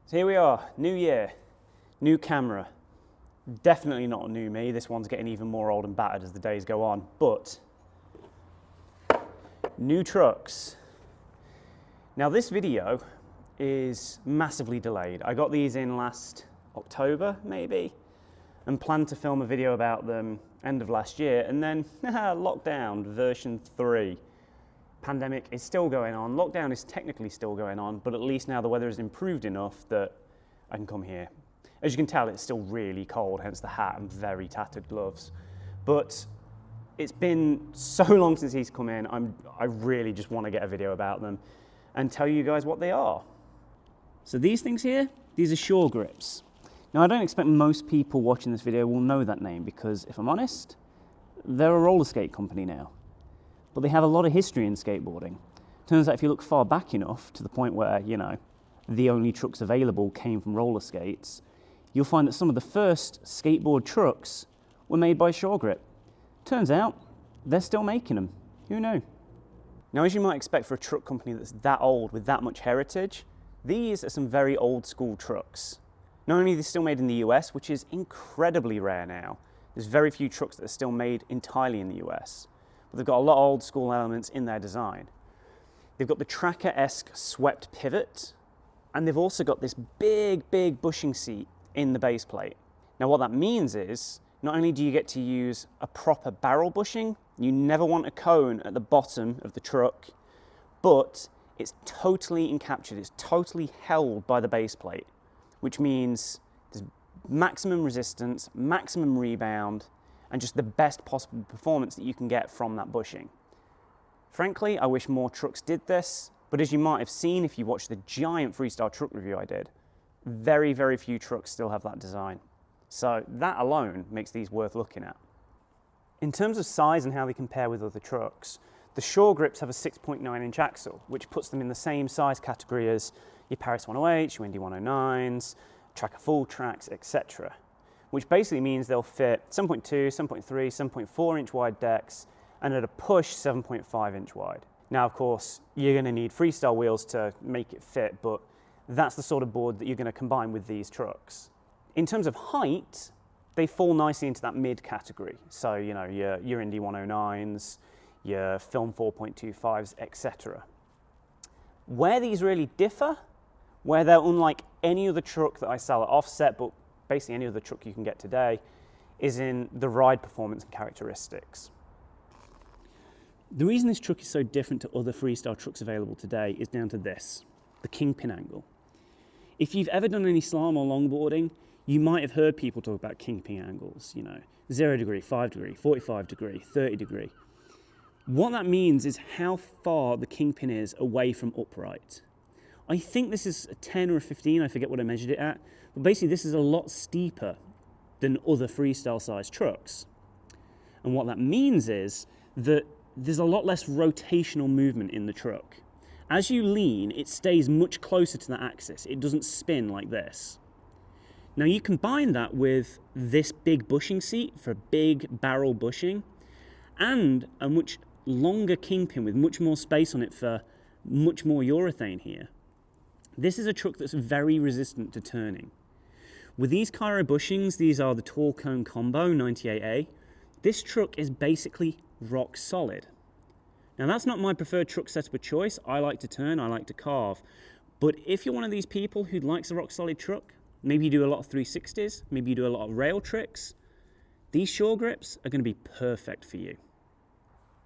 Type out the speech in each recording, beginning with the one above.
So here we are, new year, new camera. Definitely not a new me. This one's getting even more old and battered as the days go on, but new trucks. Now this video is massively delayed. I got these in last October, maybe, and planned to film a video about them end of last year, and then lockdown version 3. Pandemic is still going on. Lockdown is technically still going on, but at least now the weather has improved enough that I can come here. As you can tell, it's still really cold, hence the hat and very tattered gloves. But it's been so long since he's come in, I really just want to get a video about them and tell you guys what they are. So these things here, these are SureGrips. Now I don't expect most people watching this video will know that name because, if I'm honest, they're a roller skate company now. But they have a lot of history in skateboarding. Turns out if you look far back enough to the point where, you know, the only trucks available came from roller skates, you'll find that some of the first skateboard trucks were made by SureGrip. Turns out they're still making them. Who knew? Now, as you might expect for a truck company that's that old with that much heritage, these are some very old school trucks. Not only are they still made in the US, which is incredibly rare now. There's very few trucks that are still made entirely in the US. But they've got a lot of old school elements in their design. They've got the tracker-esque swept pivot, and they've also got this big bushing seat in the base plate. Now what that means is, not only do you get to use a proper barrel bushing, you never want a cone at the bottom of the truck, but it's totally encaptured, it's totally held by the base plate, which means there's maximum resistance, maximum rebound, and just the best possible performance that you can get from that bushing. Frankly, I wish more trucks did this, but as you might have seen if you watched the giant freestyle truck review I did, very few trucks still have that design. So that alone makes these worth looking at. In terms of size and how they compare with other trucks, the SureGrips have a 6.9-inch axle, which puts them in the same size category as your Paris 108s, your Indy 109s, Tracker Full Tracks, etc. Which basically means they'll fit 7.2, 7.3, 7.4 inch wide decks, and at a push 7.5 inch wide. Now of course you're going to need freestyle wheels to make it fit, but that's the sort of board that you're going to combine with these trucks. In terms of height, they fall nicely into that mid category. So you know, your Indy 109s, your Film 4.25s, etc. Where these really differ, where they're unlike any other truck that I sell at offset, but basically any other truck you can get today, is in the ride performance and characteristics. The reason this truck is so different to other freestyle trucks available today is down to this, the Kingpin Angle. If you've ever done any slalom or longboarding, you might have heard people talk about Kingpin angles, you know, 0 degree, 5 degree, 45 degree, 30 degree. What that means is how far the Kingpin is away from upright. I think this is a 10 or a 15, I forget what I measured it at, but basically this is a lot steeper than other freestyle sized trucks. And what that means is that there's a lot less rotational movement in the truck. As you lean, it stays much closer to the axis. It doesn't spin like this. Now you combine that with this big bushing seat for big barrel bushing and a much longer Kingpin with much more space on it for much more urethane here. This is a truck that's very resistant to turning. With these Cairo bushings, these are the tall cone combo 98A, this truck is basically rock solid. Now that's not my preferred truck setup of choice. I like to turn, I like to carve. But if you're one of these people who likes a rock solid truck, maybe you do a lot of 360s, maybe you do a lot of rail tricks, these SureGrips are going to be perfect for you.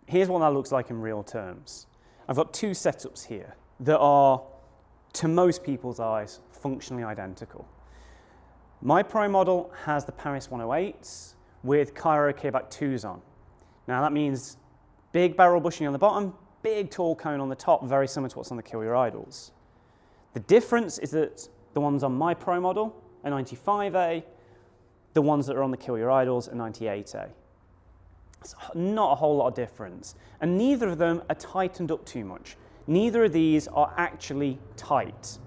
Here's what that looks like in real terms. I've got two setups here that are, to most people's eyes, functionally identical. My Pro model has the Paris 108s with Cairo K-back 2s on. Now that means big barrel bushing on the bottom, big tall cone on the top, very similar to what's on the Kill Your Idols. The difference is that the ones on my Pro model are 95A, the ones that are on the Kill Your Idols are 98A. It's not a whole lot of difference, and neither of them are tightened up too much. Neither of these are actually tight.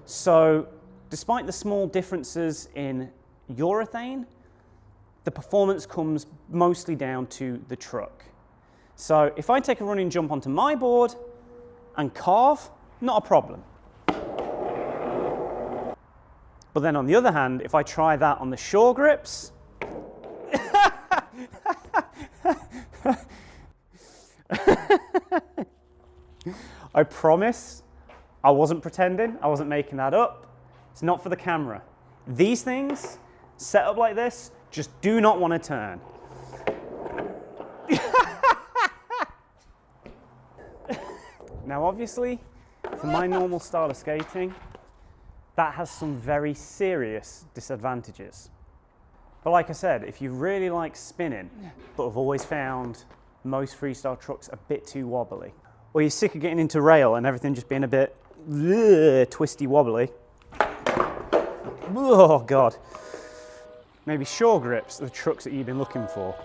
So despite the small differences in urethane, the performance comes mostly down to the truck. So if I take a running jump onto my board and carve, not a problem. But then on the other hand, if I try that on the SureGrips, I promise I wasn't pretending, I wasn't making that up. It's not for the camera. These things, set up like this, just do not want to turn. Now obviously, for my normal style of skating, that has some very serious disadvantages. But like I said, if you really like spinning, but have always found most freestyle trucks a bit too wobbly, or you're sick of getting into rail and everything just being a bit twisty wobbly, oh God, maybe SureGrips are the trucks that you've been looking for.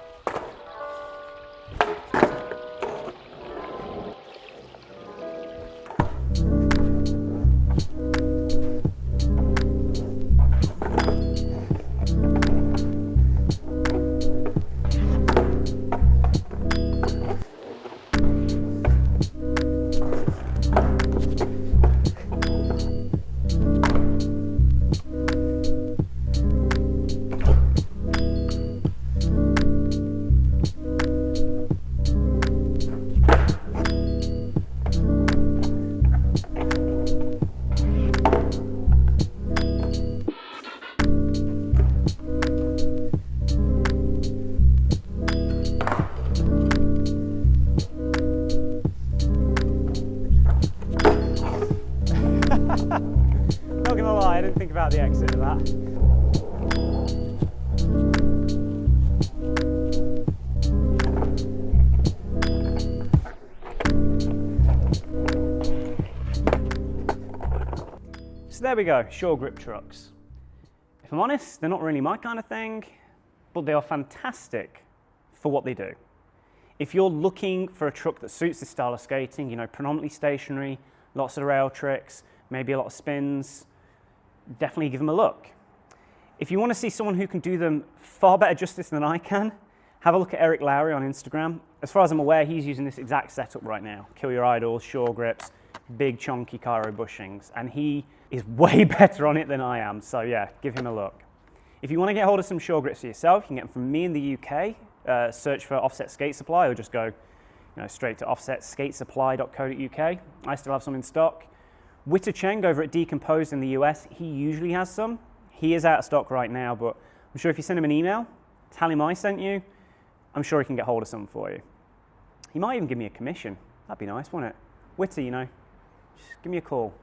Not gonna lie, I didn't think about the exit of that. So there we go, SureGrip trucks. If I'm honest, they're not really my kind of thing, but they are fantastic for what they do. If you're looking for a truck that suits this style of skating, you know, predominantly stationary, lots of rail tricks, maybe a lot of spins, definitely give them a look. If you want to see someone who can do them far better justice than I can, have a look at Eric Lowry on Instagram. As far as I'm aware, he's using this exact setup right now. Kill Your Idols, SureGrips, big chunky Cairo bushings, and he is way better on it than I am, so yeah, give him a look. If you want to get hold of some SureGrips for yourself, you can get them from me in the UK, search for Offset Skate Supply, or just go straight to offsetskatesupply.co.uk. I still have some in stock. Witter Cheng over at Decomposed in the US, he usually has some. He is out of stock right now, but I'm sure if you send him an email, tell him I sent you, I'm sure he can get hold of some for you. He might even give me a commission. That'd be nice, wouldn't it? Witter, just give me a call.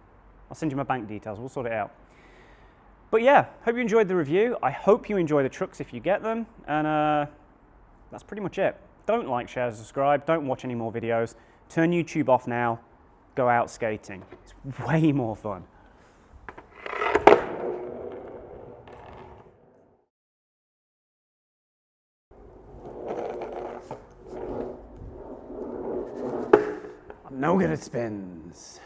I'll send you my bank details, we'll sort it out. But yeah, hope you enjoyed the review. I hope you enjoy the trucks if you get them, and that's pretty much it. Don't like, share, subscribe, don't watch any more videos. Turn YouTube off now, go out skating. It's way more fun. I'm no good at spins.